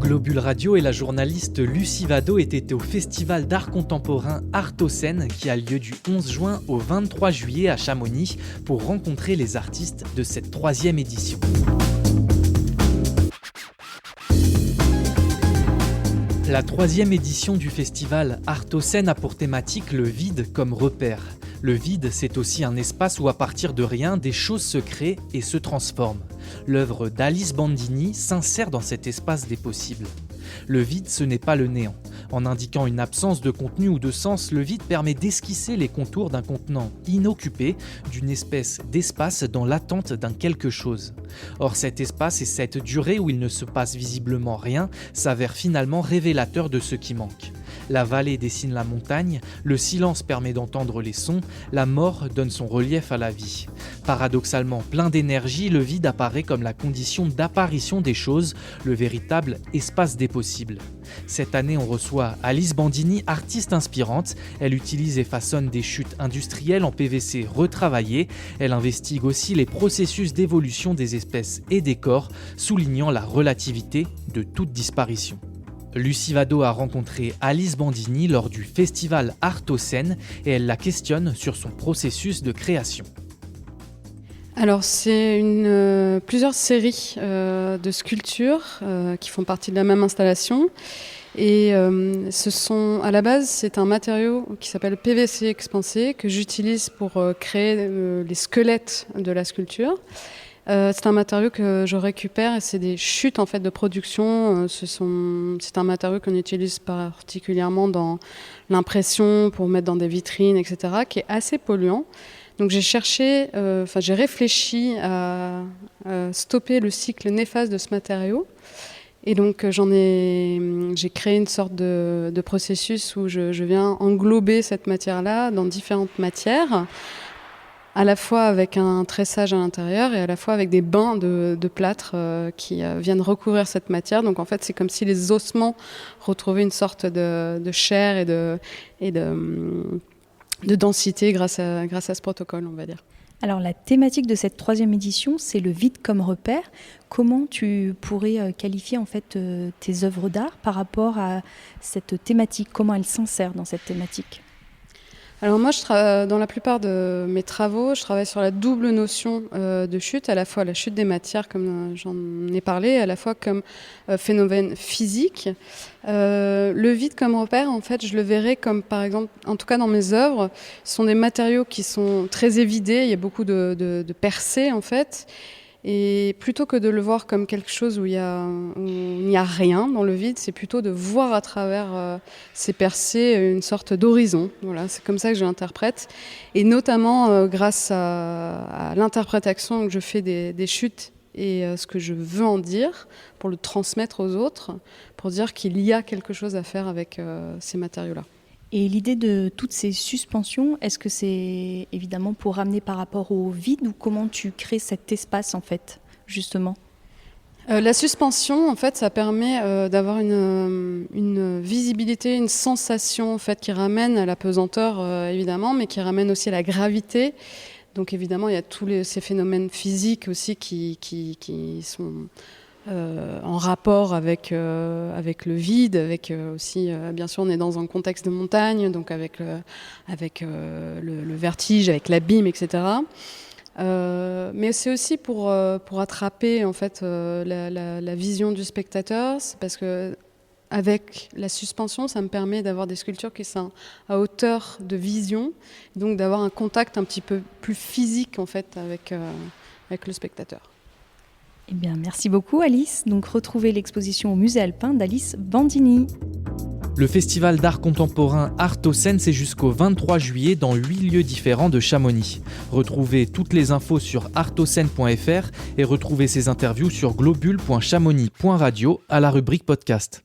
Globule Radio et la journaliste Lucie Vado étaient au festival d'art contemporain Artocène qui a lieu du 11 juin au 23 juillet à Chamonix pour rencontrer les artistes de cette 3e édition. La 3e édition du festival Artocène a pour thématique le vide comme repère. Le vide, c'est aussi un espace où à partir de rien, des choses se créent et se transforment. L'œuvre d'Alice Bandini s'insère dans cet espace des possibles. Le vide, ce n'est pas le néant. En indiquant une absence de contenu ou de sens, le vide permet d'esquisser les contours d'un contenant inoccupé, d'une espèce d'espace dans l'attente d'un quelque chose. Or cet espace et cette durée où il ne se passe visiblement rien s'avèrent finalement révélateurs de ce qui manque. La vallée dessine la montagne, le silence permet d'entendre les sons, la mort donne son relief à la vie. Paradoxalement plein d'énergie, le vide apparaît comme la condition d'apparition des choses, le véritable espace des possibles. Cette année, on reçoit Alice Bandini, artiste inspirante. Elle utilise et façonne des chutes industrielles en PVC retravaillées. Elle investigue aussi les processus d'évolution des espèces et des corps, soulignant la relativité de toute disparition. Lucie Vado a rencontré Alice Bandini lors du festival Artocène et elle la questionne sur son processus de création. Alors c'est plusieurs séries de sculptures qui font partie de la même installation et à la base c'est un matériau qui s'appelle PVC expansé que j'utilise pour créer les squelettes de la sculpture. C'est un matériau que je récupère et c'est des chutes en fait de production. C'est un matériau qu'on utilise particulièrement dans l'impression pour mettre dans des vitrines, etc., qui est assez polluant. Donc j'ai réfléchi à stopper le cycle néfaste de ce matériau. Et donc j'ai créé une sorte de processus où je viens englober cette matière-là dans différentes matières, à la fois avec un tressage à l'intérieur et à la fois avec des bains de plâtre qui viennent recouvrir cette matière. Donc en fait, c'est comme si les ossements retrouvaient une sorte de chair et de densité grâce à ce protocole, on va dire. Alors la thématique de cette 3e édition, c'est le vide comme repère. Comment tu pourrais qualifier en fait tes œuvres d'art par rapport à cette thématique ? Comment elles s'insèrent dans cette thématique ? Alors moi, dans la plupart de mes travaux, je travaille sur la double notion de chute, à la fois la chute des matières, comme j'en ai parlé, à la fois comme phénomène physique. Le vide comme repère, en fait, je le verrais comme, par exemple, en tout cas dans mes œuvres, ce sont des matériaux qui sont très évidés, il y a beaucoup de percées, en fait. Et plutôt que de le voir comme quelque chose où il n'y a rien dans le vide, c'est plutôt de voir à travers ces percées une sorte d'horizon. Voilà, c'est comme ça que je l'interprète. Et notamment grâce à l'interprétation que je fais des chutes et ce que je veux en dire pour le transmettre aux autres, pour dire qu'il y a quelque chose à faire avec ces matériaux-là. Et l'idée de toutes ces suspensions, est-ce que c'est évidemment pour ramener par rapport au vide ou comment tu crées cet espace en fait, justement ? La suspension, en fait, ça permet d'avoir une visibilité, une sensation en fait, qui ramène à la pesanteur évidemment, mais qui ramène aussi à la gravité. Donc évidemment, il y a tous ces phénomènes physiques aussi qui sont en rapport avec le vide, avec aussi, bien sûr, on est dans un contexte de montagne, donc avec le vertige, avec l'abîme, etc. Mais c'est aussi pour attraper en fait la vision du spectateur, c'est parce que avec la suspension, ça me permet d'avoir des sculptures qui sont à hauteur de vision, donc d'avoir un contact un petit peu plus physique en fait avec le spectateur. Eh bien, merci beaucoup Alice. Donc retrouvez l'exposition au Musée Alpin d'Alice Bandini. Le festival d'art contemporain Artocène, c'est jusqu'au 23 juillet dans 8 lieux différents de Chamonix. Retrouvez toutes les infos sur artocène.fr et retrouvez ces interviews sur globule.chamonix.radio à la rubrique podcast.